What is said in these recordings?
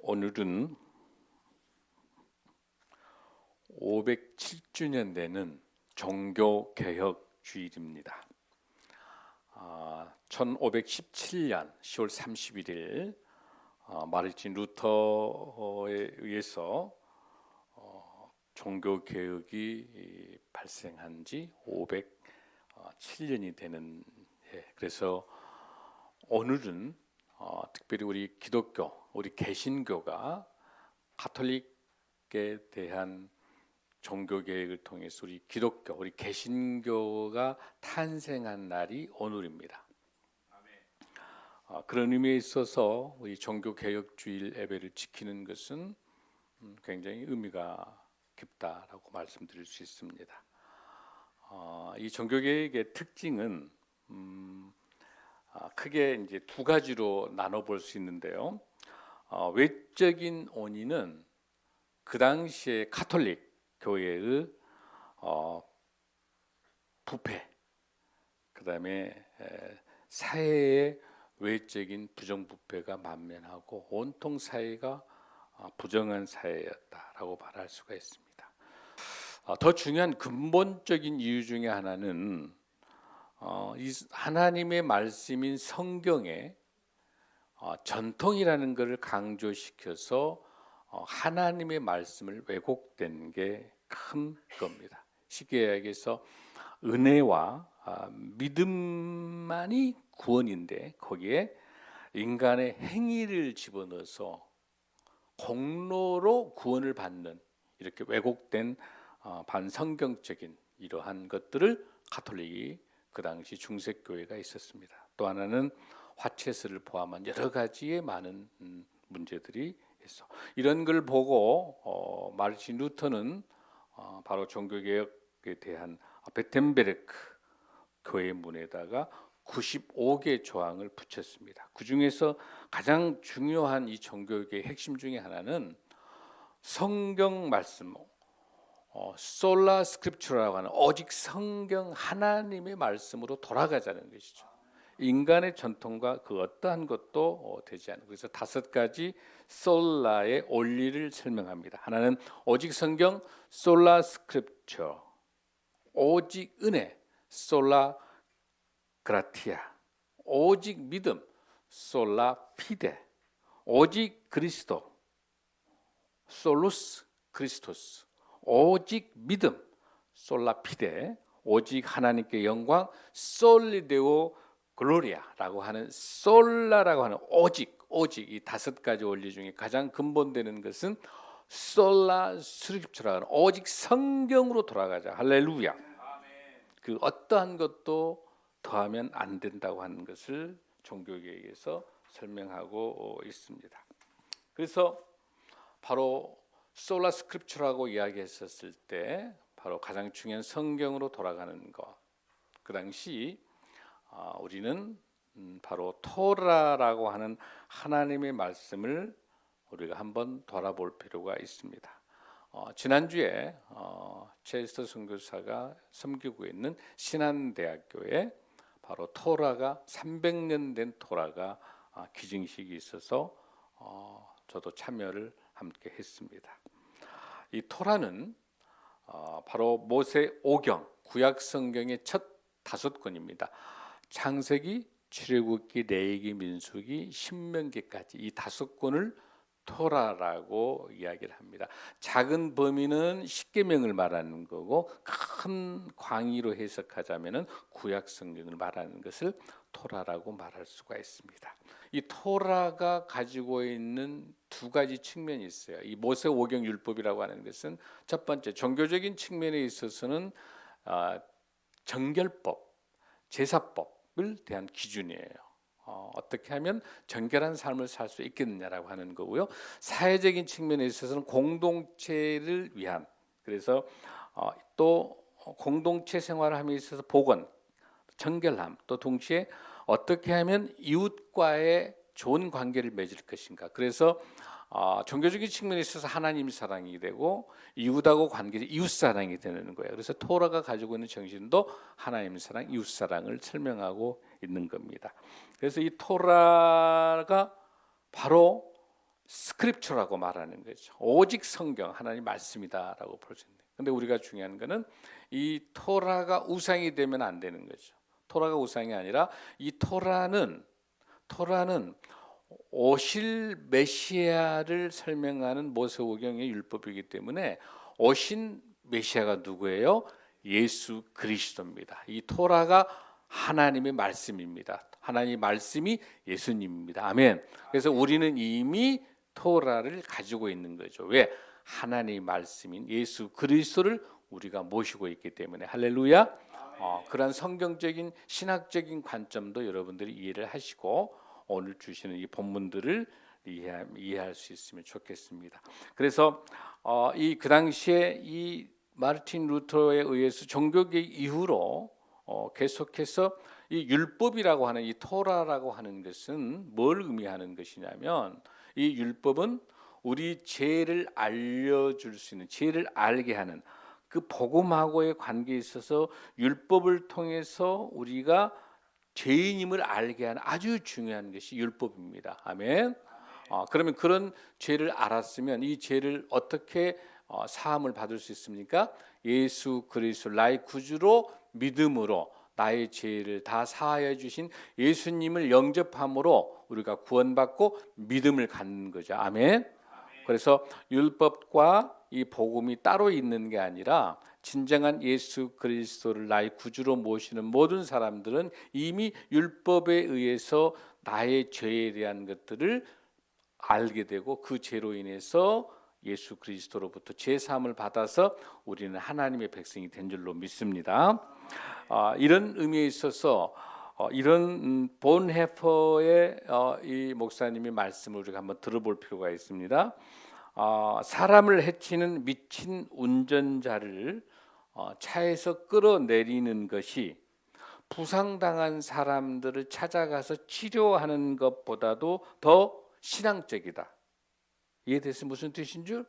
오늘은 507주년 되는 종교개혁주일입니다. 1517년 10월 31일 마르틴 루터에 의해서 종교개혁이 발생한 지 507년이 되는 해. 그래서 오늘은 특별히 우리 기독교, 우리 개신교가 가톨릭에 대한 종교개혁을 통해서 우리 기독교, 우리 개신교가 탄생한 날이 오늘입니다. 그런 의미에 있어서 우리 종교개혁주일 예배를 지키는 것은 굉장히 의미가 깊다라고 말씀드릴 수 있습니다. 이 종교개혁의 특징은 크게 이제 두 가지로 나눠볼 수 있는데요. 외적인 원인은 그 당시에 가톨릭 교회의 부패, 그 다음에 사회의 외적인 부정부패가 만면하고 온통 사회가 부정한 사회였다라고 말할 수가 있습니다. 더 중요한 근본적인 이유 중에 하나는 이 하나님의 말씀인 성경에 전통이라는 것을 강조시켜서 하나님의 말씀을 왜곡된 게 큰 겁니다. 쉽게 이야기해서 은혜와 믿음만이 구원인데 거기에 인간의 행위를 집어넣어서 공로로 구원을 받는 이렇게 왜곡된 반성경적인 이러한 것들을 가톨릭이 그 당시 중세교회가 있었습니다. 또 하나는 화채술을 포함한 여러 가지의 많은 문제들이 있어. 이런 걸 보고 마르틴 루터는 바로 종교개혁에 대한 베텐베르크 교회 문에다가 95개 조항을 붙였습니다. 그 중에서 가장 중요한 이 종교개혁의 핵심 중에 하나는 성경 말씀, 솔라 스크립처라고 하는 오직 성경 하나님의 말씀으로 돌아가자는 것이죠. 인간의 전통과 그 어떠한 것도 되지 않고, 그래서 5가지 솔라의 원리를 설명합니다. 하나는 오직 성경, 솔라 스크립처, 오직 은혜, 솔라 그라티아, 오직 믿음, 솔라 피데, 오직 그리스도, 솔루스 크리스토스, 오직 믿음, 솔라 피데, 오직 하나님께 영광, 솔리데오 글로리아라고 하는 솔라라고 하는 오직 이 5가지 원리 중에 가장 근본되는 것은 솔라 스크립처라고 하는 오직 성경으로 돌아가자. 할렐루야. 그 어떠한 것도 더하면 안 된다고 하는 것을 종교개혁에서 설명하고 있습니다. 그래서 바로 솔라 스크립처라고 이야기했었을 때 바로 가장 중요한 성경으로 돌아가는 것. 그 당시 우리는 바로 토라라고 하는 하나님의 말씀을 우리가 한번 돌아볼 필요가 있습니다. 지난주에 체스터 선교사가 섬기고 있는 신한대학교에 바로 토라가 300년 된 토라가 기증식이 있어서 저도 참여를 함께 했습니다. 이 토라는 바로 모세오경, 구약 성경의 첫 5권입니다. 창세기, 출애굽기, 레위기, 민수기, 신명기까지 이 5권을 토라라고 이야기를 합니다. 작은 범위는 십계명을 말하는 거고 큰 광의로 해석하자면은 구약 성경을 말하는 것을 토라라고 말할 수가 있습니다. 이 토라가 가지고 있는 2가지 측면이 있어요. 이 모세오경 율법이라고 하는 것은 첫 번째 종교적인 측면에 있어서는 정결법, 제사법을 대한 기준이에요. 어떻게 하면 정결한 삶을 살 수 있겠느냐라고 하는 거고요. 사회적인 측면에 있어서는 공동체를 위한, 그래서 또 공동체 생활함에 있어서 복원, 정결함, 또 동시에 어떻게 하면 이웃과의 좋은 관계를 맺을 것인가. 그래서 종교적인 측면에 있어서 하나님 사랑이 되고 이웃하고 관계, 이웃 사랑이 되는 거예요. 그래서 토라가 가지고 있는 정신도 하나님 사랑, 이웃 사랑을 설명하고 있는 겁니다. 그래서 이 토라가 바로 스크립처라고 말하는 거죠. 오직 성경, 하나님 말씀이다라고 볼 수 있는. 근데 우리가 중요한 거는 이 토라가 우상이 되면 안 되는 거죠. 토라가 우상이 아니라 이 토라는 오실 메시아를 설명하는 모세오경의 율법이기 때문에 오신 메시아가 누구예요? 예수 그리스도입니다. 이 토라가 하나님의 말씀입니다. 하나님의 말씀이 예수님입니다. 아멘. 그래서 우리는 이미 토라를 가지고 있는 거죠. 왜? 하나님의 말씀인 예수 그리스도를 우리가 모시고 있기 때문에. 할렐루야. 그런 성경적인 신학적인 관점도 여러분들이 이해를 하시고 오늘 주시는 이 본문들을 이해할 수 있으면 좋겠습니다. 그래서 그 당시에 이 마르틴 루터에 의해서 종교개혁 이후로 계속해서 이 율법이라고 하는 이 토라라고 하는 것은 뭘 의미하는 것이냐면 이 율법은 우리 죄를 알려줄 수 있는, 죄를 알게 하는 그 복음하고의 관계에 있어서 율법을 통해서 우리가 죄인임을 알게 하는 아주 중요한 것이 율법입니다. 아멘. 그러면 그런 죄를 알았으면 이 죄를 어떻게 사함을 받을 수 있습니까? 예수 그리스도 나의 구주로 믿음으로 나의 죄를 다 사하여 주신 예수님을 영접함으로 우리가 구원받고 믿음을 갖는 거죠. 아멘. 그래서 율법과 이 복음이 따로 있는 게 아니라 진정한 예수 그리스도를 나의 구주로 모시는 모든 사람들은 이미 율법에 의해서 나의 죄에 대한 것들을 알게 되고 그 죄로 인해서 예수 그리스도로부터 죄 사함을 받아서 우리는 하나님의 백성이 된 줄로 믿습니다. 이런 의미에 있어서 이런 본헤퍼의 이 목사님의 말씀을 우리가 한번 들어볼 필요가 있습니다. 사람을 해치는 미친 운전자를 차에서 끌어내리는 것이 부상당한 사람들을 찾아가서 치료하는 것보다도 더 신앙적이다. 이해됐어요? 무슨 뜻인 줄?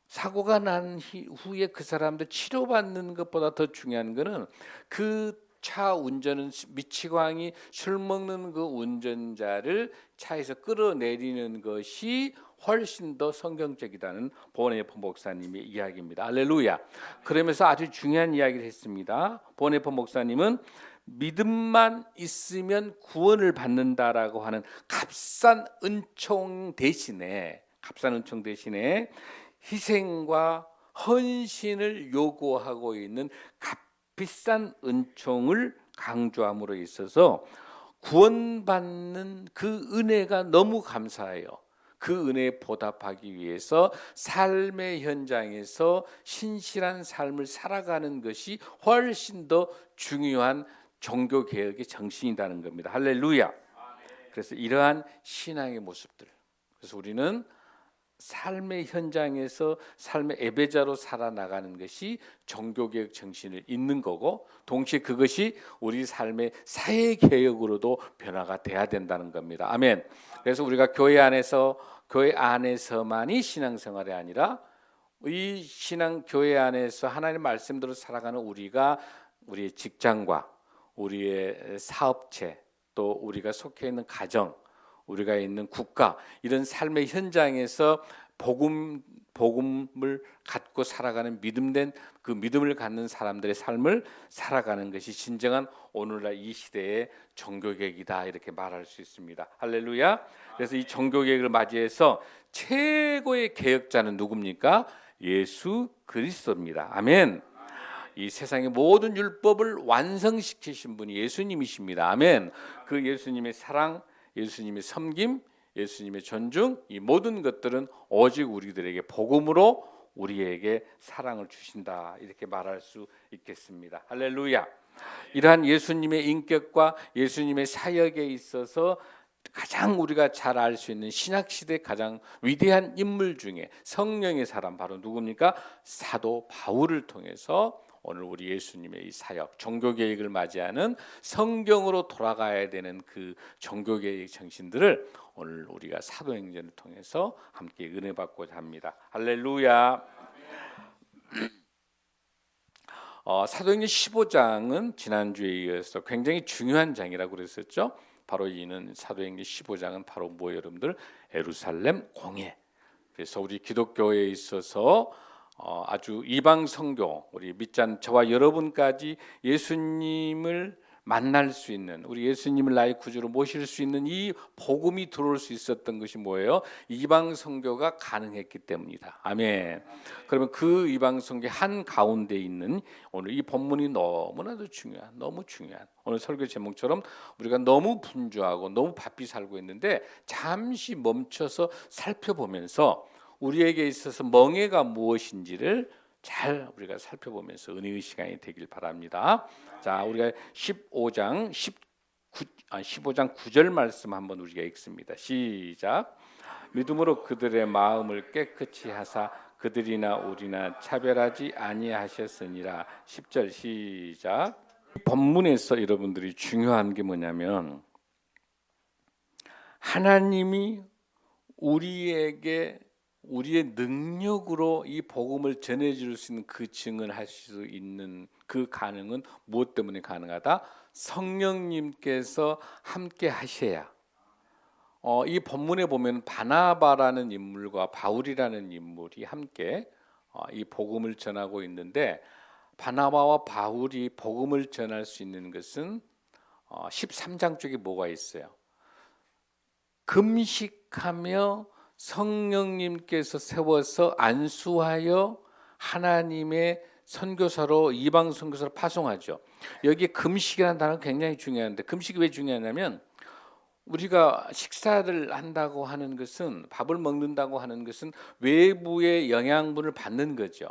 사고가 난 후에 그 사람들 치료받는 것보다 더 중요한 것은 그 차 운전은 미치광이 술 먹는 그 운전자를 차에서 끌어내리는 것이 훨씬 더 성경적이다는 본헤퍼 목사님의 이야기입니다. 할렐루야. 그러면서 아주 중요한 이야기를 했습니다. 본헤퍼 목사님은 믿음만 있으면 구원을 받는다라고 하는 값싼 은총 대신에 희생과 헌신을 요구하고 있는 값비싼 은총을 강조함으로 있어서 구원받는 그 은혜가 너무 감사해요. 그 은혜에 보답하기 위해서 삶의 현장에서 신실한 삶을 살아가는 것이 훨씬 더 중요한 종교개혁의 정신이라는 겁니다. 할렐루야. 그래서 이러한 신앙의 모습들, 그래서 우리는 삶의 현장에서 삶의 예배자로 살아나가는 것이 종교개혁 정신을 잇는 거고 동시에 그것이 우리 삶의 사회개혁으로도 변화가 돼야 된다는 겁니다. 아멘. 그래서 우리가 교회 안에서만이 신앙생활이 아니라 이 교회 안에서 하나님의 말씀대로 살아가는 우리가 우리의 직장과 우리의 사업체 또 우리가 속해 있는 가정 우리가 있는 국가 이런 삶의 현장에서 복음을 갖고 살아가는 믿음된 그 믿음을 갖는 사람들의 삶을 살아가는 것이 진정한 오늘날 이 시대의 종교개혁이다 이렇게 말할 수 있습니다. 할렐루야. 그래서 이 종교개혁을 맞이해서 최고의 개혁자는 누굽니까? 예수 그리스도입니다. 아멘. 이 세상의 모든 율법을 완성시키신 분이 예수님이십니다. 아멘. 그 예수님의 사랑, 예수님의 섬김, 예수님의 존중, 이 모든 것들은 오직 우리들에게 복음으로 우리에게 사랑을 주신다 이렇게 말할 수 있겠습니다. 할렐루야. 이러한 예수님의 인격과 예수님의 사역에 있어서 가장 우리가 잘 알 수 있는 신약시대 가장 위대한 인물 중에 성령의 사람 바로 누굽니까? 사도 바울을 통해서 오늘 우리 예수님의 이 사역, 종교개혁을 맞이하는 성경으로 돌아가야 되는 그 종교개혁 정신들을 오늘 우리가 사도행전을 통해서 함께 은혜 받고자 합니다. 할렐루야. 사도행전 15장은 지난주에 이어서 굉장히 중요한 장이라고 그랬었죠. 바로 이는 사도행전 15장은 바로 뭐예요, 여러분들? 예루살렘 공예. 그래서 우리 기독교에 있어서 아주 이방 선교, 우리 밑잔 저와 여러분까지 예수님을 만날 수 있는, 우리 예수님을 나의 구주로 모실 수 있는 이 복음이 들어올 수 있었던 것이 뭐예요? 이방 선교가 가능했기 때문이다. 아멘. 그러면 그 이방 선교 한 가운데 있는 오늘 이 본문이 너무나도 중요한, 너무 중요한 오늘 설교 제목처럼 우리가 너무 분주하고 너무 바삐 살고 있는데 잠시 멈춰서 살펴보면서 우리에게 있어서 멍해가 무엇인지를 잘 우리가 살펴보면서 은혜의 시간이 되길 바랍니다. 자, 우리가 15장 9절 말씀 한번 우리가 읽습니다. 시작. 믿음으로 그들의 마음을 깨끗이 하사 그들이나 우리나 차별하지 아니하셨으니라. 10절 시작. 본문에서 여러분들이 중요한 게 뭐냐면 하나님이 우리에게 우리의 능력으로 이 복음을 전해줄 수 있는 그 증언할 수 있는 그 가능은 무엇 때문에 가능하다? 성령님께서 함께 하셔야. 이 본문에 보면 바나바라는 인물과 바울이라는 인물이 함께 이 복음을 전하고 있는데 바나바와 바울이 복음을 전할 수 있는 것은 13장 쪽에 뭐가 있어요? 금식하며 성령님께서 세워서 안수하여 하나님의 선교사로 이방 선교사로 파송하죠. 여기 금식이라는 단어가 굉장히 중요한데 금식이 왜 중요하냐면 우리가 식사를 한다고 하는 것은 밥을 먹는다고 하는 것은 외부의 영양분을 받는 거죠.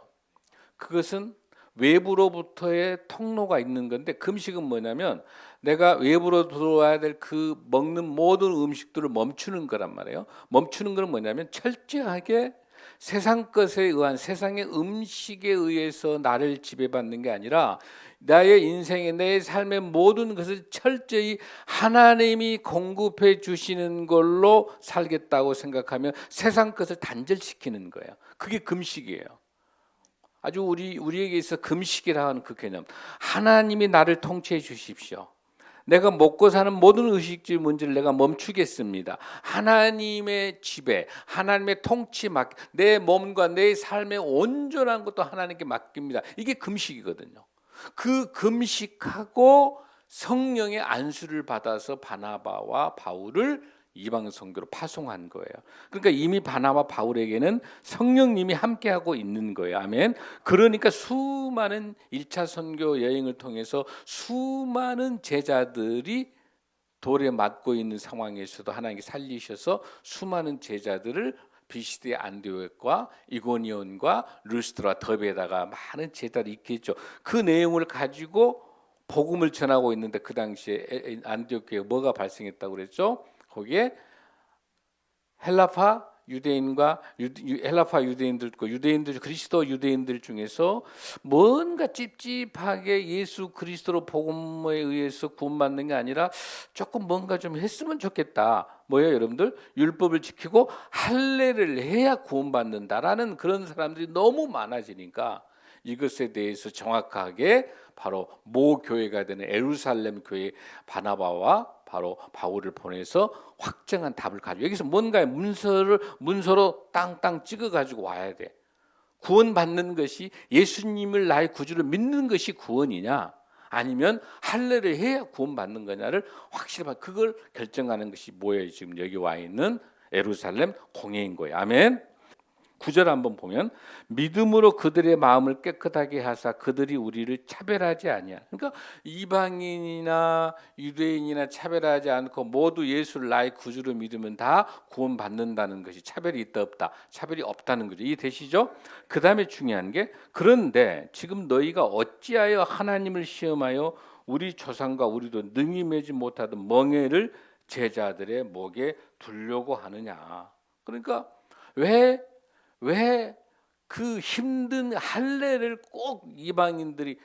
그것은 외부로부터의 통로가 있는 건데 금식은 뭐냐면 내가 외부로 들어와야 될 그 먹는 모든 음식들을 멈추는 거란 말이에요. 멈추는 건 뭐냐면 철저하게 세상 것에 의한 세상의 음식에 의해서 나를 지배받는 게 아니라 나의 인생에 내 삶의 모든 것을 철저히 하나님이 공급해 주시는 걸로 살겠다고 생각하면 세상 것을 단절시키는 거예요. 그게 금식이에요. 아주 우리에게 있어 금식이라 하는 그 개념. 하나님이 나를 통치해 주십시오. 내가 먹고 사는 모든 의식주의 문제를 내가 멈추겠습니다. 하나님의 지배, 하나님의 통치 내 몸과 내 삶의 온전한 것도 하나님께 맡깁니다. 이게 금식이거든요. 그 금식하고 성령의 안수를 받아서 바나바와 바울을 이방 선교로 파송한 거예요. 그러니까 이미 바나바 바울에게는 성령님이 함께하고 있는 거예요. 아멘. 그러니까 수많은 1차 선교 여행을 통해서 수많은 제자들이 돌에 맞고 있는 상황에서도 하나님께 살리셔서 수많은 제자들을 비시드의 안디옥과 이고니온과 루스드라 더베에다가 많은 제자들이 있겠죠. 그 내용을 가지고 복음을 전하고 있는데 그 당시에 안디옥에 뭐가 발생했다고 그랬죠? 거기에 헬라파 유대인과 헬라파 유대인들과 유대인들 그리스도 유대인들 중에서 뭔가 찝찝하게 예수 그리스도로 복음에 의해서 구원받는 게 아니라 조금 뭔가 좀 했으면 좋겠다. 뭐예요, 여러분들? 율법을 지키고 할례를 해야 구원받는다라는 그런 사람들이 너무 많아지니까 이것에 대해서 정확하게 바로 모 교회가 되는 예루살렘 교회 바나바와 바로 바울을 보내서 확정한 답을 가지고 여기서 뭔가 문서로 땅땅 찍어 가지고 와야 돼. 구원받는 것이 예수님을 나의 구주로 믿는 것이 구원이냐 아니면 할례를 해야 구원받는 거냐를 확실히 그걸 결정하는 것이 뭐예요? 지금 여기 와 있는 예루살렘 공예인 거예요. 아멘. 9절 한번 보면 믿음으로 그들의 마음을 깨끗하게 하사 그들이 우리를 차별하지 아니하. 그러니까 이방인이나 유대인이나 차별하지 않고 모두 예수를 나의 구주로 믿으면 다 구원받는다는 것이 차별이 있다 없다. 차별이 없다는 거죠. 이해되시죠? 그 다음에 중요한 게 그런데 지금 너희가 어찌하여 하나님을 시험하여 우리 조상과 우리도 능히 매지 못하던 멍에를 제자들의 목에 두려고 하느냐. 그러니까 왜 그 힘든 할례를 꼭 이방인들이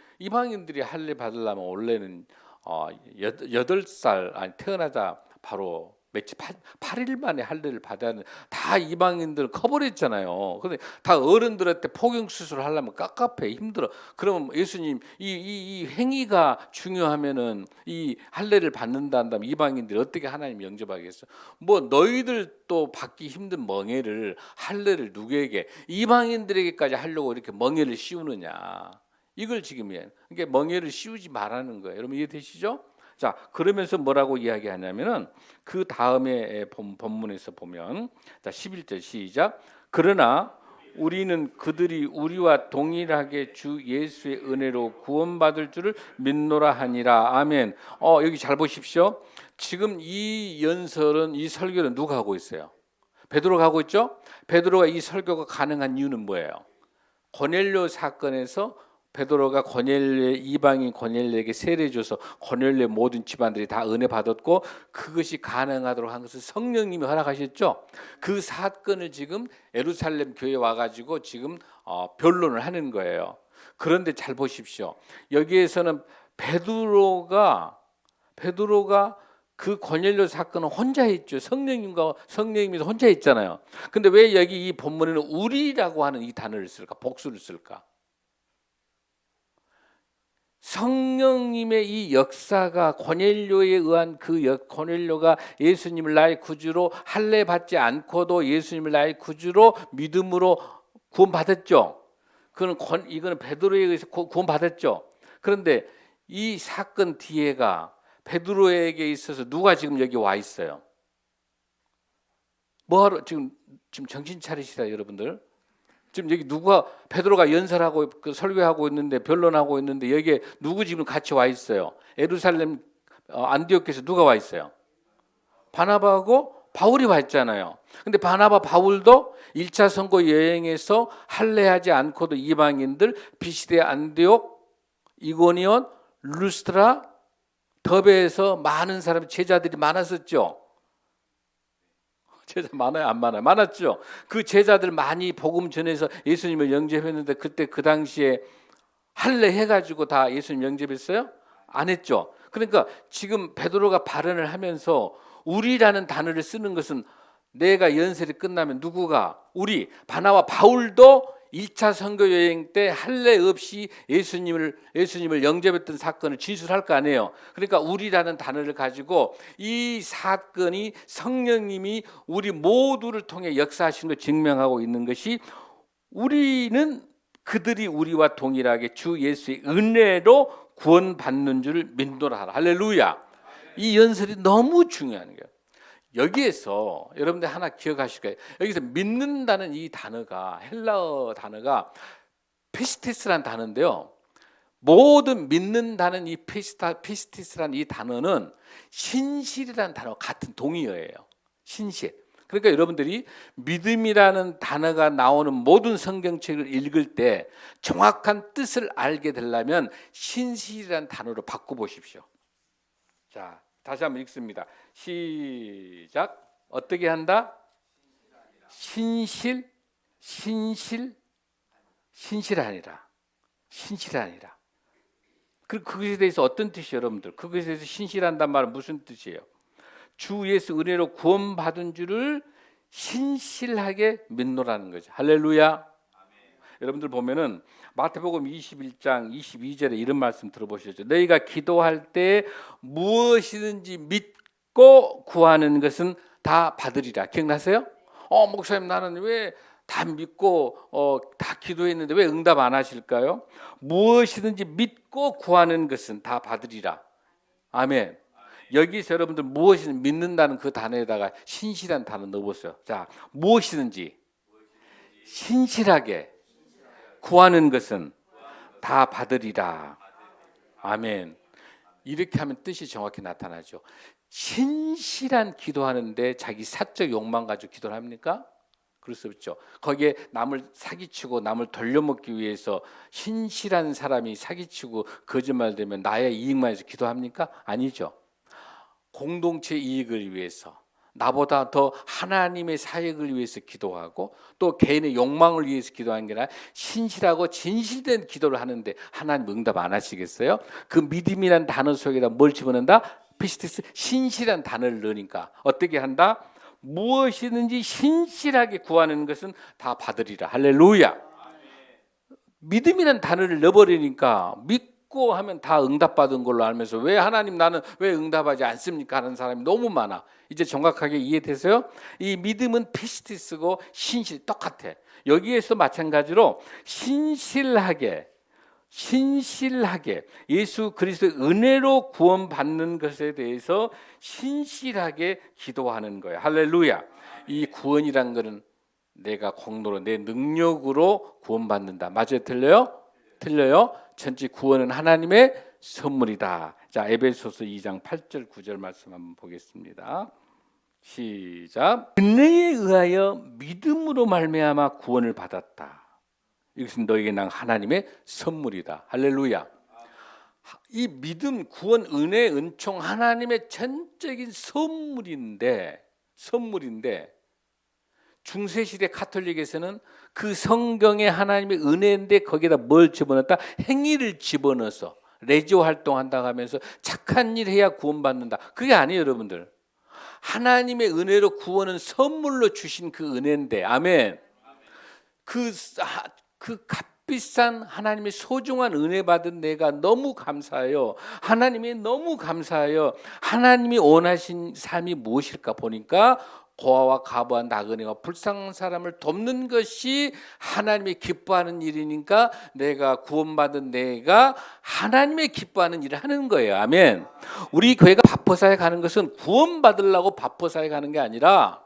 할례 받으려면 원래는 8살 태어나자 바로 며칠 8일 만에 할례를 받아야 하는 다 이방인들 커버렸잖아요. 근데 다 어른들한테 포경 수술을 하려면 깝깝해 힘들어. 그러면 예수님 이 행위가 중요하면은 이 할례를 받는다 한다면 이방인들이 어떻게 하나님 영접하겠어? 뭐 너희들 또 받기 힘든 멍에를 할례를 누구에게 이방인들에게까지 하려고 이렇게 멍에를 씌우느냐? 이걸 지금 그러니까 멍에를 씌우지 말라는 거예요. 여러분 이해되시죠? 자, 그러면서 뭐라고 이야기하냐면은 그 다음에 본문에서 보면 자 11절 시작. 그러나 우리는 그들이 우리와 동일하게 주 예수의 은혜로 구원받을 줄을 믿노라 하니라. 아멘. 여기 잘 보십시오. 지금 이 연설은 이 설교는 누가 하고 있어요? 베드로가 하고 있죠? 베드로가 이 설교가 가능한 이유는 뭐예요? 고넬료 사건에서 베드로가 이방인 고넬료에게 세례 줘서 고넬료 모든 집안들이 다 은혜 받았고 그것이 가능하도록 한 것은 성령님이 허락하셨죠. 그 사건을 지금 예루살렘 교회에 와가지고 지금 변론을 하는 거예요. 그런데 잘 보십시오. 여기에서는 베드로가 그 고넬료 사건은 혼자 했죠. 성령님이 혼자 했잖아요. 근데 왜 여기 이 본문에는 우리라고 하는 이 단어를 쓸까? 복수를 쓸까? 성령님의 이 역사가 고넬료에 의한 고넬료가 예수님을 나의 구주로 할례 받지 않고도 예수님을 나의 구주로 믿음으로 구원받았죠. 이거는 베드로에 의해서 구원받았죠. 그런데 이 사건 뒤에가 베드로에게 있어서 누가 지금 여기 와 있어요? 뭐하러 지금 정신 차리시다 여러분들. 지금 여기 베드로가 연설하고 설교하고 있는데 변론하고 있는데 여기에 누구 지금 같이 와 있어요? 예루살렘 안디옥에서 누가 와 있어요? 바나바하고 바울이 와 있잖아요. 근데 바나바 바울도 1차 선거 여행에서 할례하지 않고도 이방인들 비시대 안디옥 이고니온 루스트라 더베에서 많은 사람 제자들이 많았었죠. 제자 많아요, 안 많아요? 많았죠. 그 제자들 많이 복음 전해서 예수님을 영접했는데 그때 그 당시에 할례 해가지고 다 예수님 영접했어요? 안 했죠. 그러니까 지금 베드로가 발언을 하면서 우리라는 단어를 쓰는 것은 내가 연설이 끝나면 누구가 우리 바나와 바울도 1차 선교 여행 때 할례 없이 예수님을 영접했던 사건을 진술할 거 아니에요. 그러니까 우리라는 단어를 가지고 이 사건이 성령님이 우리 모두를 통해 역사하신 걸 증명하고 있는 것이 우리는 그들이 우리와 동일하게 주 예수의 은혜로 구원받는 줄 믿노라 하라. 할렐루야. 이 연설이 너무 중요한 거예요. 여기에서 여러분들 하나 기억하실 거예요. 여기서 믿는다는 이 단어가 헬라어 단어가 피스티스라는 단어인데요. 모든 믿는다는 이 피스티스라는 이 단어는 신실이라는 단어와 같은 동의어예요. 신실. 그러니까 여러분들이 믿음이라는 단어가 나오는 모든 성경책을 읽을 때 정확한 뜻을 알게 되려면 신실이라는 단어로 바꿔보십시오. 자, 다시 한번 읽습니다. 시작. 어떻게 한다? 신실하니라. 그것에 대해서 어떤 뜻이에요, 여러분들? 그것에 대해서 신실한단 말은 무슨 뜻이에요? 주 예수 은혜로 구원받은 줄을 신실하게 믿노라는 거죠. 할렐루야. 아멘. 여러분들 보면은 마태복음 21장 22절에 이런 말씀 들어보셨죠? 너희가 기도할 때 무엇이든지 믿고 구하는 것은 다 받으리라. 기억나세요? 목사님 나는 왜 다 믿고 다 기도했는데 왜 응답 안 하실까요? 무엇이든지 믿고 구하는 것은 다 받으리라. 아멘. 여기서 여러분들 무엇이든 믿는다는 그 단어에다가 신실한 단어 넣어보세요. 자, 무엇이든지 신실하게 구하는 것은 다 받으리라. 아멘. 이렇게 하면 뜻이 정확히 나타나죠. 신실한 기도하는데 자기 사적 욕망 가지고 기도를 합니까? 그럴 수 없죠. 거기에 남을 사기치고 남을 돌려먹기 위해서 신실한 사람이 사기치고 거짓말되면 나의 이익만 해서 기도합니까? 아니죠. 공동체 이익을 위해서 나보다 더 하나님의 사역을 위해서 기도하고 또 개인의 욕망을 위해서 기도하는 게 아니라 신실하고 진실된 기도를 하는데 하나님 응답 안 하시겠어요? 그 믿음이라는 단어 속에다 뭘 집어넣는다? 피스티스 신실한 단어를 넣으니까 어떻게 한다? 무엇이든지 신실하게 구하는 것은 다 받으리라. 할렐루야. 믿음이라는 단어를 넣어버리니까 믿고 하면 다 응답받은 걸로 알면서 왜 하나님 나는 왜 응답하지 않습니까? 하는 사람이 너무 많아. 이제 정확하게 이해되세요? 이 믿음은 피스티스고 신실 똑같아. 여기에서 마찬가지로 신실하게 예수 그리스도의 은혜로 구원받는 것에 대해서 신실하게 기도하는 거예요. 할렐루야. 이 구원이란 것은 내가 공로로 내 능력으로 구원받는다. 맞아요? 틀려요? 틀려요? 전체 구원은 하나님의 선물이다. 자, 에베소서 2장 8절 9절 말씀 한번 보겠습니다. 시작. 은혜에 의하여 믿음으로 말미암아 구원을 받았다. 이것은 너에게 난 하나님의 선물이다. 할렐루야. 이 믿음, 구원, 은혜, 은총 하나님의 전적인 선물인데 중세시대 카톨릭에서는 그 성경에 하나님의 은혜인데 거기에다 뭘 집어넣었다? 행위를 집어넣어서 레지오 활동한다고 하면서 착한 일 해야 구원받는다. 그게 아니에요, 여러분들. 하나님의 은혜로 구원은 선물로 주신 그 은혜인데, 아멘. 그 값비싼 하나님의 소중한 은혜 받은 내가 너무 감사해요. 하나님이 너무 감사해요. 하나님이 원하신 삶이 무엇일까 보니까 고아와 가부와 나그네와 불쌍한 사람을 돕는 것이 하나님이 기뻐하는 일이니까 내가 구원받은 내가 하나님의 기뻐하는 일을 하는 거예요. 아멘. 우리 교회가 바포사에 가는 것은 구원받으려고 바포사에 가는 게 아니라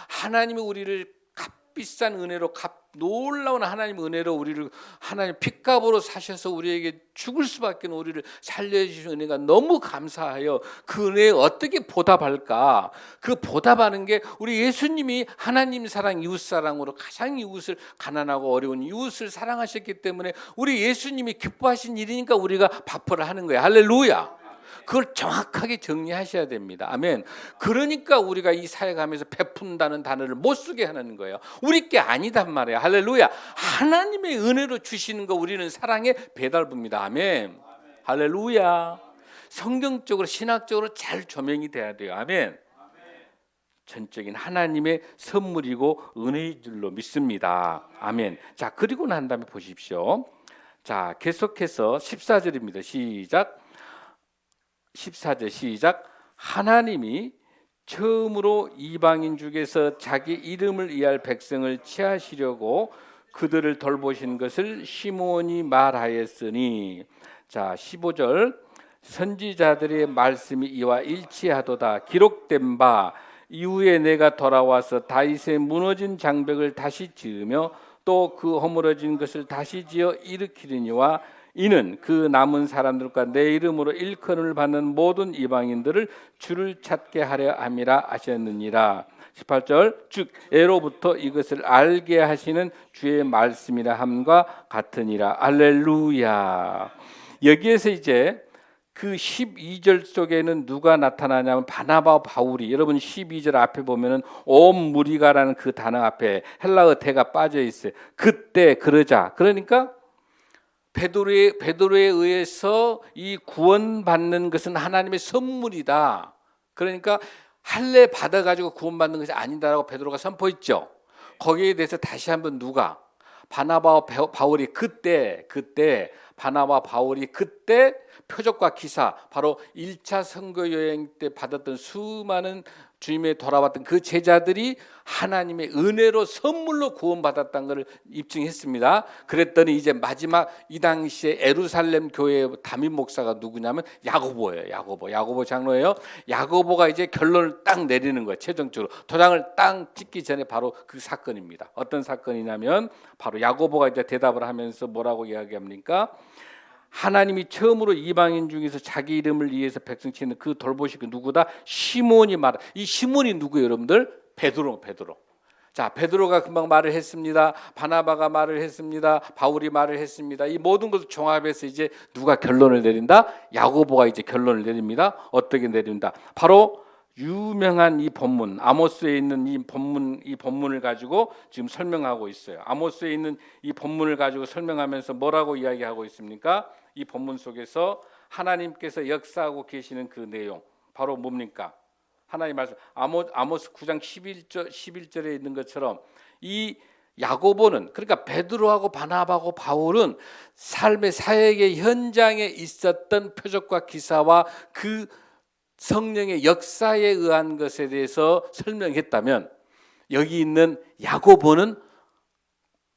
하나님이 우리를 값비싼 은혜로 놀라운 하나님의 은혜로 우리를 하나님 핏값으로 사셔서 우리에게 죽을 수밖에 없는 우리를 살려주신 은혜가 너무 감사하여 그 은혜에 어떻게 보답할까? 그 보답하는 게 우리 예수님이 하나님 사랑 이웃 사랑으로 가장 이웃을 가난하고 어려운 이웃을 사랑하셨기 때문에 우리 예수님이 기뻐하신 일이니까 우리가 바포를 하는 거예요. 할렐루야. 그걸 정확하게 정리하셔야 됩니다. 아멘. 그러니까 우리가 이 사회 가면서 베푼다는 단어를 못 쓰게 하는 거예요. 우리 게 아니단 말이에요. 할렐루야. 하나님의 은혜로 주시는 거 우리는 사랑의 배달부입니다. 아멘. 할렐루야. 성경적으로 신학적으로 잘 조명이 돼야 돼요. 아멘. 전적인 하나님의 선물이고 은혜인 줄로 믿습니다. 아멘. 자, 그리고 난 다음에 보십시오. 자, 계속해서 14절입니다. 시작. 14절 시작. 하나님이 처음으로 이방인 중에서 자기 이름을 위할 백성을 취하시려고 그들을 돌보신 것을 시므온이 말하였으니. 자, 15절. 선지자들의 말씀이 이와 일치하도다. 기록된 바 이후에 내가 돌아와서 다윗의 무너진 장벽을 다시 지으며 또 그 허물어진 것을 다시 지어 일으키리니와 이는 그 남은 사람들과 내 이름으로 일컬음을 받는 모든 이방인들을 주를 찾게 하려 함이라 하셨느니라. 18절. 즉 애로부터 이것을 알게 하시는 주의 말씀이라 함과 같으니라. 할렐루야. 여기에서 이제 그 12절 속에는 누가 나타나냐면 바나바와 바울이, 여러분 12절 앞에 보면은 온 무리가라는 그 단어 앞에 헬라어 대가 빠져 있어요. 그때 그러자. 그러니까 베드로에 의해서 이 구원받는 것은 하나님의 선물이다. 그러니까 할례 받아가지고 구원받는 것이 아니다라고 베드로가 선포했죠. 거기에 대해서 다시 한번 누가? 바나바와 바울이 그때 바나바와 바울이 그때 표적과 기사, 바로 1차 선교 여행 때 받았던 수많은 주님의 돌아왔던 그 제자들이 하나님의 은혜로 선물로 구원받았다는 것을 입증했습니다. 그랬더니 이제 마지막 이 당시에 예루살렘 교회의 담임 목사가 누구냐면 야고보예요. 야고보 장로예요. 야고보가 이제 결론을 딱 내리는 거예요. 최종적으로 도장을 딱 찍기 전에 바로 그 사건입니다. 어떤 사건이냐면 바로 야고보가 이제 대답을 하면서 뭐라고 이야기합니까? 하나님이 처음으로 이방인 중에서 자기 이름을 위해서 백성 치는 그 돌보시고 누구다? 시몬이 말. 이 시몬이 누구예요, 여러분들? 베드로. 자, 베드로가 금방 말을 했습니다. 바나바가 말을 했습니다. 바울이 말을 했습니다. 이 모든 것을 종합해서 이제 누가 결론을 내린다? 야고보가 이제 결론을 내립니다. 어떻게 내린다? 바로 유명한 이 본문, 아모스에 있는 이 본문을 가지고 지금 설명하고 있어요. 아모스에 있는 이 본문을 가지고 설명하면서 뭐라고 이야기하고 있습니까? 이 본문 속에서 하나님께서 역사하고 계시는 그 내용, 바로 뭡니까? 하나님 말씀 아모스 9장 11절에 있는 것처럼 이 야고보는, 그러니까 베드로하고 바나바하고 바울은 삶의 사역의 현장에 있었던 표적과 기사와 그 성령의 역사에 의한 것에 대해서 설명했다면, 여기 있는 야고보는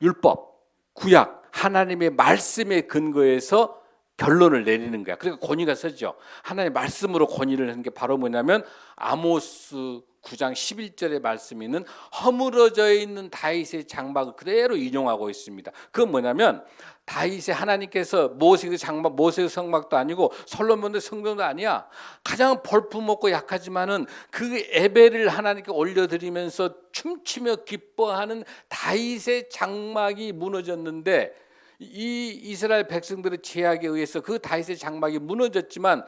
율법, 구약, 하나님의 말씀에 근거해서 결론을 내리는 거야. 그러니까 권위가 서죠. 하나님의 말씀으로 권위를 하는 게 바로 뭐냐면 아모스 9장 11절의 말씀이 있는 허물어져 있는 다윗의 장막을 그대로 인용하고 있습니다. 그건 뭐냐면 다윗의 하나님께서 모세의 장막, 모세의 성막도 아니고 솔로몬의 성전도 아니야. 가장 볼품없고 약하지만은 그 예배를 하나님께 올려드리면서 춤추며 기뻐하는 다윗의 장막이 무너졌는데, 이 이스라엘 백성들의 죄악에 의해서 그 다윗의 장막이 무너졌지만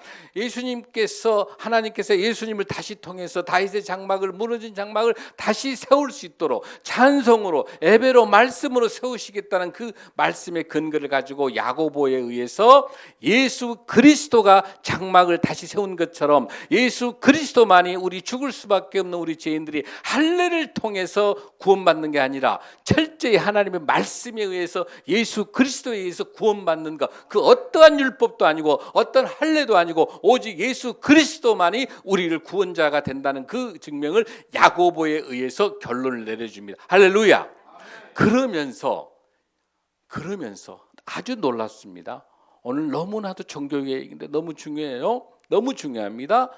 하나님께서 예수님을 다시 통해서 다윗의 장막을, 무너진 장막을 다시 세울 수 있도록 찬송으로, 예배로, 말씀으로 세우시겠다는 그 말씀의 근거를 가지고 야고보에 의해서 예수 그리스도가 장막을 다시 세운 것처럼 예수 그리스도만이 우리 죽을 수밖에 없는 우리 죄인들이 할례를 통해서 구원받는 게 아니라 철저히 하나님의 말씀에 의해서 예수 그리스도에 의해서 구원받는 것, 그 어떠한 율법도 아니고 어떤 할례도 아니고 오직 예수 그리스도만이 우리를 구원자가 된다는 그 증명을 야고보에 의해서 결론을 내려줍니다. 할렐루야. 그러면서 아주 놀랐습니다. 오늘 너무나도 종교개혁인데 너무 중요해요. 너무 중요합니다.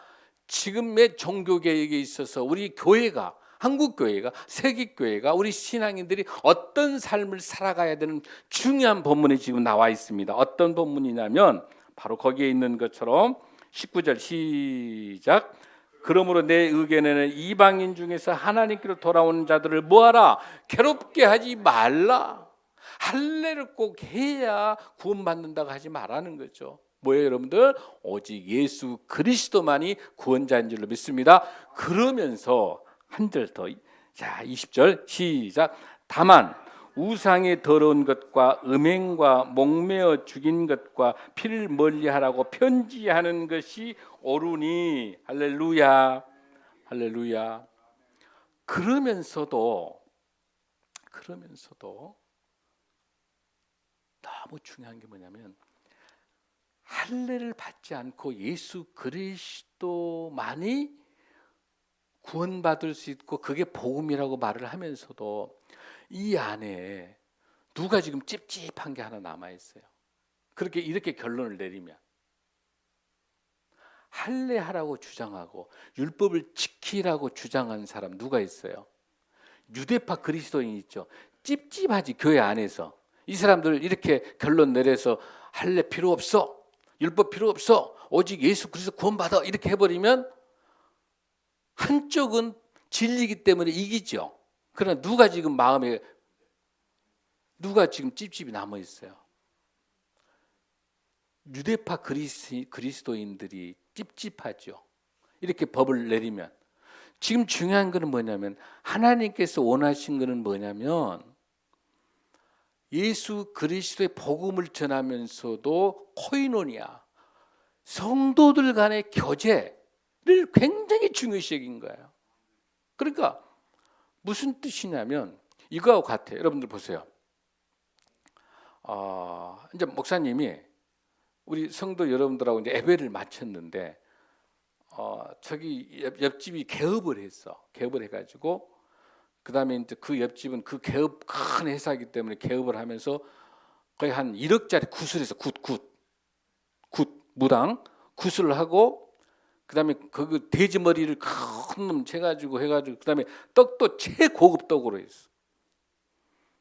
지금의 종교개혁에 있어서 우리 교회가, 한국교회가, 세계교회가, 우리 신앙인들이 어떤 삶을 살아가야 되는 중요한 본문이 지금 나와 있습니다. 어떤 본문이냐면 바로 거기에 있는 것처럼 19절 시작. 그러므로 내 의견에는 이방인 중에서 하나님께로 돌아오는 자들을 뭐하라? 괴롭게 하지 말라. 할례를 꼭 해야 구원받는다고 하지 말라는 거죠. 뭐예요, 여러분들? 오직 예수 그리스도만이 구원자인 줄로 믿습니다. 그러면서 한 절 더, 자 20절 시작. 다만 우상의 더러운 것과 음행과 목매어 죽인 것과 피를 멀리하라고 편지하는 것이 옳으니. 할렐루야, 할렐루야. 그러면서도 너무 중요한 게 뭐냐면 할례를 받지 않고 예수 그리스도만이 구원받을 수 있고 그게 복음이라고 말을 하면서도 이 안에 누가 지금 찝찝한 게 하나 남아있어요. 이렇게 결론을 내리면 할례하라고 주장하고 율법을 지키라고 주장한 사람 누가 있어요? 유대파 그리스도인 있죠. 찝찝하지. 교회 안에서 이 사람들 이렇게 결론 내려서 할례 필요 없어, 율법 필요 없어, 오직 예수 그리스도 구원받아, 이렇게 해버리면 한쪽은 진리이기 때문에 이기죠. 그러나 누가 지금 찝찝이 남아 있어요? 유대파 그리스도인들이 찝찝하죠. 이렇게 법을 내리면. 지금 중요한 것은 뭐냐면 하나님께서 원하신 것은 뭐냐면 예수 그리스도의 복음을 전하면서도 코이노니아, 성도들 간의 교제를 굉장히 중요시 여긴 거예요. 그러니까 무슨 뜻이냐면 이거하고 같아요. 여러분들 보세요. 이제 목사님이 우리 성도 여러분들하고 이제 예배를 마쳤는데 저기 옆집이 개업을 했어. 개업을 해가지고 그 다음에 이제 그 옆집은 그 개업 큰 회사이기 때문에 개업을 하면서 거의 한 1억짜리 굿을 해서 굿 무당 굿을 하고 그 다음에 그 돼지 머리를 큰 놈 채가지고 해가지고 그 다음에 떡도 최고급 떡으로 했어.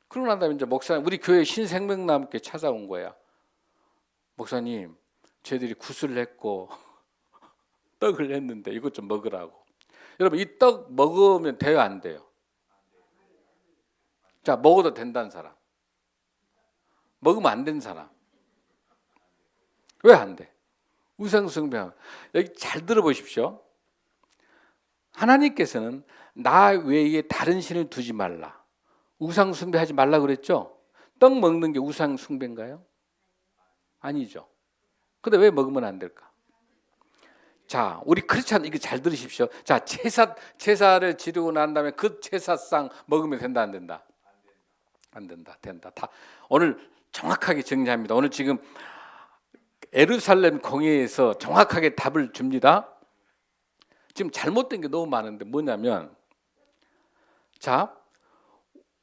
그러고 난 다음에 이제 목사님 우리 교회 신생명나무께 찾아온 거야. 목사님, 저희들이 굿을 했고 떡을 했는데 이것 좀 먹으라고. 여러분 이 떡 먹으면 돼요, 안 돼요? 자, 먹어도 된다는 사람, 먹으면 안 되는 사람. 왜 안 돼? 우상숭배. 여기 잘 들어보십시오. 하나님께서는 나 외에 다른 신을 두지 말라, 우상숭배하지 말라 그랬죠? 떡 먹는 게 우상숭배인가요? 아니죠. 근데 왜 먹으면 안 될까? 자, 우리 크리스찬 이거 잘 들으십시오. 자, 제사를 지르고 난 다음에 그 제사상 먹으면 된다, 안 된다? 안 된다. 된다. 다 오늘 정확하게 정리합니다. 오늘 지금 예루살렘 공회에서 정확하게 답을 줍니다. 지금 잘못된 게 너무 많은데 뭐냐면, 자,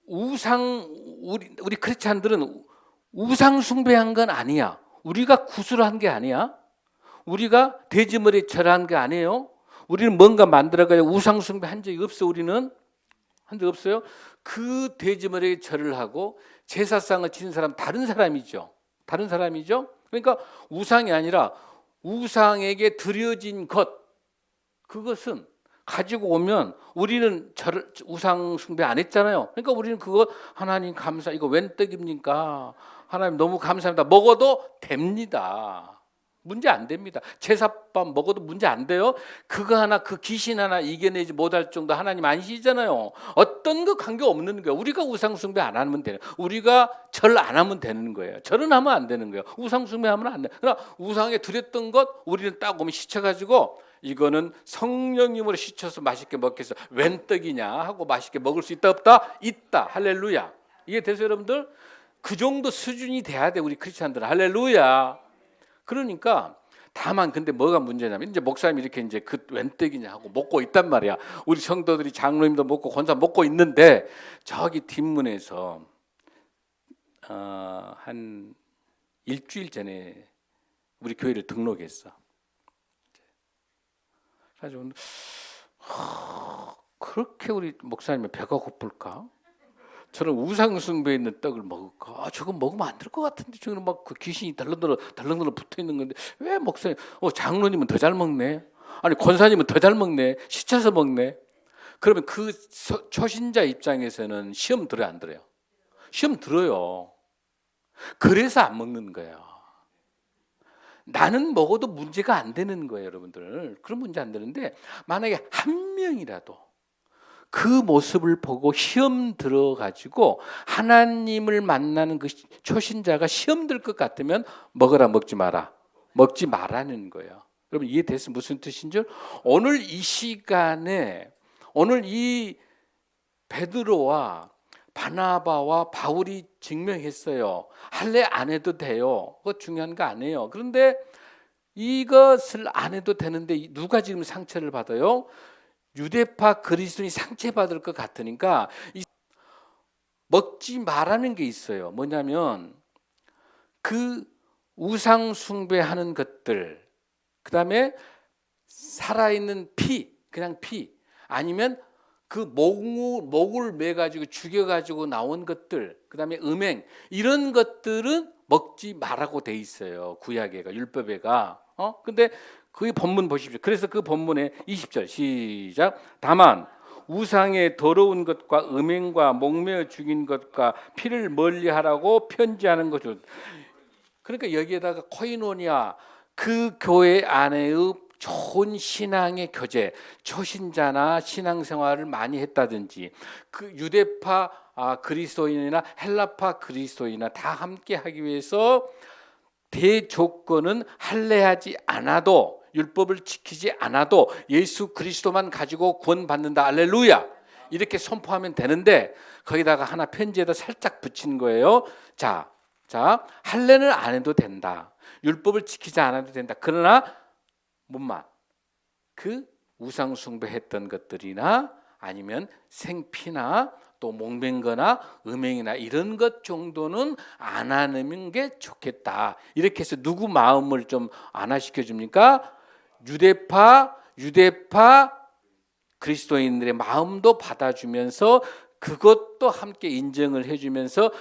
우리 크리스찬들은 우상 숭배한 건 아니야. 우리가 구슬을 한 게 아니야. 우리가 돼지머리에 절한 게 아니에요. 우리는 뭔가 만들어가지고 우상 숭배 한 적이 없어. 우리는 한 적 없어요. 그 돼지머리에 절을 하고 제사상을 지는 사람 다른 사람이죠. 다른 사람이죠. 그러니까 우상이 아니라 우상에게 드려진 것, 그것은 가지고 오면 우리는 우상 숭배 안 했잖아요. 그러니까 우리는 그거 하나님 감사, 이거 웬 떡입니까? 하나님 너무 감사합니다. 먹어도 됩니다. 문제 안 됩니다. 제사밥 먹어도 문제 안 돼요. 그거 하나, 그 귀신 하나 이겨내지 못할 정도 하나님 아니시잖아요. 어떤 거 관계 없는 거예요. 우리가 우상 숭배 안 하면 되는, 우리가 절 안 하면 되는 거예요. 절은 하면 안 되는 거예요. 우상 숭배하면 안 돼. 그러나 우상에 드렸던 것 우리는 딱 오면 시쳐가지고 이거는 성령님으로 시쳐서 맛있게 먹겠어. 웬 떡이냐 하고 맛있게 먹을 수 있다 없다? 있다. 할렐루야. 이해되세요, 여러분들? 그 정도 수준이 돼야 돼, 우리 크리스찬들은. 할렐루야. 그러니까 다만 근데 뭐가 문제냐면, 이제 목사님이 이렇게 이제 그 웬 떡이냐 하고 먹고 있단 말이야. 우리 성도들이 장로님도 먹고 권사 먹고 있는데, 저기 뒷문에서 한 일주일 전에 우리 교회를 등록했어. 그래서 그렇게 우리 목사님이 배가 고플까? 저는 우상 숭배에 있는 떡을 먹을까? 저거 먹으면 안 될 것 같은데, 저는 막 그 귀신이 덜렁덜렁 붙어 있는 건데 왜 목사님? 장로님은 더 잘 먹네. 아니 권사님은 더 잘 먹네. 시켜서 먹네. 그러면 그 초신자 입장에서는 시험 들어요, 안 들어요? 시험 들어요. 그래서 안 먹는 거예요. 나는 먹어도 문제가 안 되는 거예요, 여러분들. 그런 문제 안 되는데, 만약에 한 명이라도 그 모습을 보고 시험 들어가지고 하나님을 만나는 그 초신자가 시험 들 것 같으면 먹어라, 먹지 마라. 먹지 말라는 거예요. 여러분 이해됐어요? 무슨 뜻인 줄? 오늘 이 시간에, 오늘 이 베드로와 바나바와 바울이 증명했어요. 할래 안 해도 돼요. 그거 중요한 거 아니에요. 그런데 이것을 안 해도 되는데 누가 지금 상처를 받아요? 유대파 그리스도인이 상처받을 것 같으니까 먹지 말라는 게 있어요. 뭐냐면 그 우상 숭배하는 것들, 그 다음에 살아있는 피, 그냥 피, 아니면 그 목을 매가지고 죽여가지고 나온 것들, 그 다음에 음행, 이런 것들은 먹지 말라고 돼 있어요. 구약에가, 율법에가. 근데 그 본문 보십시오. 그래서 그 본문의 20절 시작. 다만 우상의 더러운 것과 음행과 목매어 죽인 것과 피를 멀리하라고 편지하는 거죠. 그러니까 여기에다가 코이노니아, 그 교회 안에의 좋은 신앙의 교제, 초신자나 신앙생활을 많이 했다든지, 그 유대파 그리스도인이나 헬라파 그리스도인이나 다 함께 하기 위해서 대조건은 할례하지 않아도, 율법을 지키지 않아도 예수 그리스도만 가지고 구원받는다. 할렐루야. 이렇게 선포하면 되는데, 거기다가 하나 편지에다 살짝 붙인 거예요. 자, 할례는 안 해도 된다. 율법을 지키지 않아도 된다. 그러나 뭔만 그 우상 숭배했던 것들이나 아니면 생피나 또 목맹거나 음행이나 이런 것 정도는 안 하는 게 좋겠다. 이렇게 해서 누구 마음을 좀 안화시켜 줍니까? 유대파 그리스도인들의 마음도 받아주면서 그것도 함께 인정을 해주면서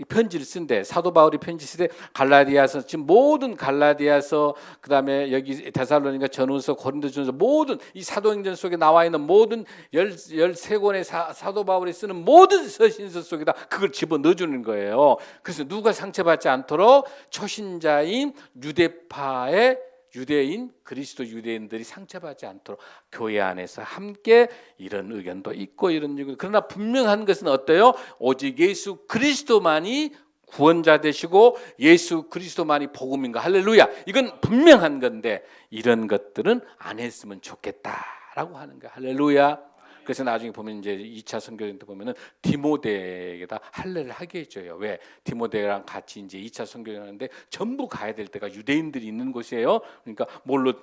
편지를 쓴대. 사도 바울이 편지 쓰되 갈라디아서, 지금 모든 갈라디아서, 그다음에 여기 데살로니가 전후서, 고린도전서, 모든 이 사도행전 속에 나와 있는 모든 13권의 사도 바울이 쓰는 모든 서신서 속에다 그걸 집어넣어 주는 거예요. 그래서 누가 상처받지 않도록 초신자인 유대파의 유대인, 그리스도 유대인들이 상처받지 않도록 교회 안에서 함께 이런 의견도 있고 이런 의견. 그러나 분명한 것은 어때요? 오직 예수 그리스도만이 구원자 되시고 예수 그리스도만이 복음인가. 할렐루야. 이건 분명한 건데 이런 것들은 안 했으면 좋겠다라고 하는 거야. 할렐루야. 그래서 나중에 보면 이제 2차 선교행 때 보면은 디모데에게다 할례를 하게 해줘요. 왜? 디모데랑 같이 이제 2차 선교행 하는데 전부 가야 될 때가 유대인들이 있는 곳이에요. 그러니까 뭘로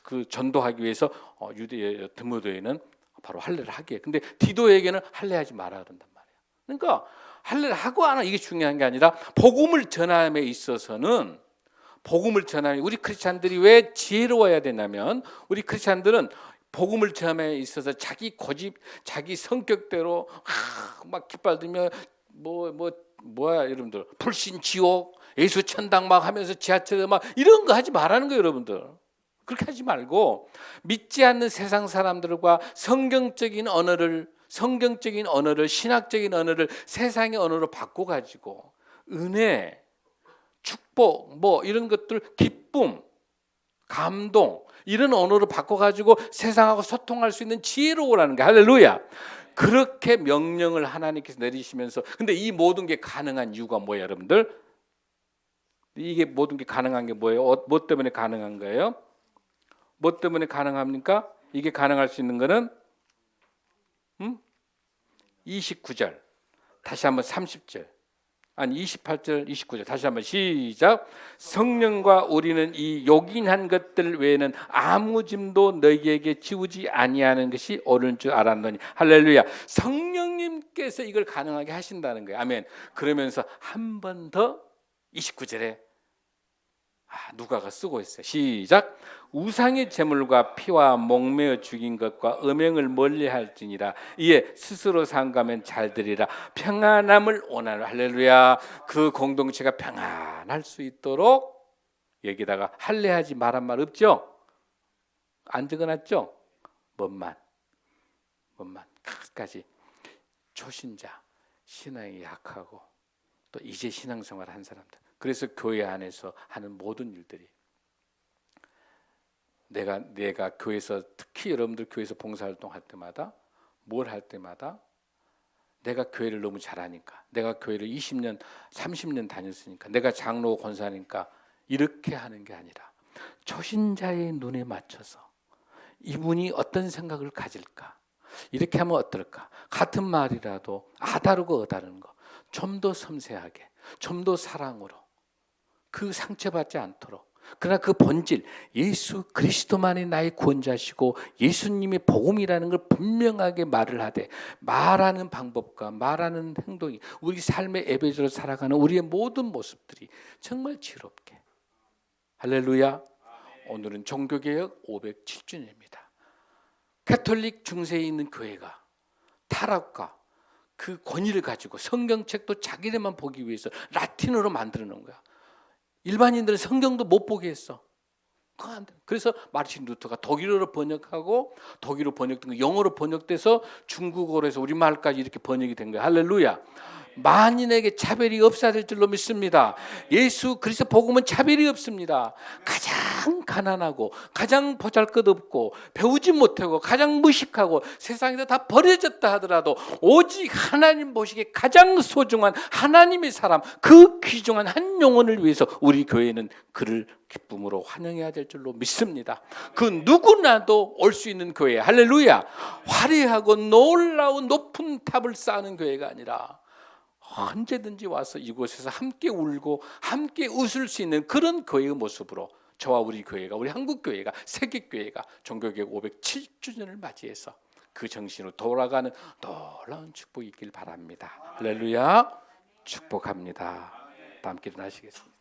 그 전도하기 위해서 유대 디모데에는 바로 할례를 하게 해. 근데 디도에게는 할례하지 마라 그런단 말이에요. 그러니까 할례를 하고 안 하고 이게 중요한 게 아니라 복음을 전함에 있어서는 복음을 전하면 우리 크리스찬들이 왜 지혜로워야 되냐면 우리 크리스찬들은 복음을 전함에 있어서 자기 고집, 자기 성격대로 막 깃발들며 뭐야 여러분들 불신 지옥, 예수 천당 막 하면서 지하철에 막 이런 거 하지 말라는 거예요, 여러분들. 그렇게 하지 말고 믿지 않는 세상 사람들과 성경적인 언어를 신학적인 언어를 세상의 언어로 바꿔가지고 은혜, 축복, 뭐 이런 것들, 기쁨, 감동 이런 언어로 바꿔가지고 세상하고 소통할 수 있는 지혜로우라는 게 할렐루야. 그렇게 명령을 하나님께서 내리시면서 근데 이 모든 게 가능한 이유가 뭐예요, 여러분들? 이게 모든 게 가능한 게 뭐예요? 뭐 때문에 가능한 거예요? 뭐 때문에 가능합니까? 이게 가능할 수 있는 거는 29절 다시 한번 30절 아니 28절 29절 다시 한번 시작. 성령과 우리는 이 요긴한 것들 외에는 아무 짐도 너희에게 지우지 아니하는 것이 옳은 줄 알았노니. 할렐루야. 성령님께서 이걸 가능하게 하신다는 거예요. 아멘. 그러면서 한 번 더 29절에 누가가 쓰고 있어요. 시작. 우상의 제물과 피와 목매어 죽인 것과 음행을 멀리할지니라. 이에 스스로 상가면 잘 되리라. 평안함을 원하는. 할렐루야. 그 공동체가 평안할 수 있도록 여기다가 할례하지 말란 말 없죠? 안 적어놨죠? 뭔만 끝까지 초신자, 신앙이 약하고 또 이제 신앙생활 한 사람들. 그래서 교회 안에서 하는 모든 일들이 내가 교회에서 특히 여러분들 교회에서 봉사활동 할 때마다 뭘 할 때마다 내가 교회를 너무 잘하니까 내가 교회를 20년 30년 다녔으니까 내가 장로 권사니까 이렇게 하는 게 아니라 초신자의 눈에 맞춰서 이분이 어떤 생각을 가질까 이렇게 하면 어떨까 같은 말이라도 아다르고 어다른 거 좀 더 섬세하게 좀 더 사랑으로 그 상처받지 않도록 그러나 그 본질 예수 그리스도만이 나의 구원자시고 예수님의 복음이라는 걸 분명하게 말을 하되 말하는 방법과 말하는 행동이 우리 삶의 에베소로 살아가는 우리의 모든 모습들이 정말 지혜롭게 할렐루야. 오늘은 종교개혁 507주년입니다. 가톨릭 중세에 있는 교회가 타락과 그 권위를 가지고 성경책도 자기네만 보기 위해서 라틴어로 만들어 놓은 거야. 일반인들은 성경도 못 보게 했어. 그래서 마르틴 루터가 독일어로 번역하고 독일어로 번역된 거 영어로 번역돼서 중국어로 해서 우리말까지 이렇게 번역이 된 거야. 할렐루야. 만인에게 차별이 없어야 될 줄로 믿습니다. 예수 그리스도 복음은 차별이 없습니다. 가장 가난하고 가장 보잘것없고 배우지 못하고 가장 무식하고 세상에서 다 버려졌다 하더라도 오직 하나님 보시기에 가장 소중한 하나님의 사람 그 귀중한 한 영혼을 위해서 우리 교회는 그를 기쁨으로 환영해야 될 줄로 믿습니다. 그 누구나도 올 수 있는 교회 할렐루야. 화려하고 놀라운 높은 탑을 쌓는 교회가 아니라 언제든지 와서 이곳에서 함께 울고 함께 웃을 수 있는 그런 교회의 모습으로 저와 우리 교회가 우리 한국교회가 세계교회가 종교개혁 507주년을 맞이해서 그 정신으로 돌아가는 놀라운 축복이 있길 바랍니다. 할렐루야. 축복합니다. 다 함께 일어나시겠습니다.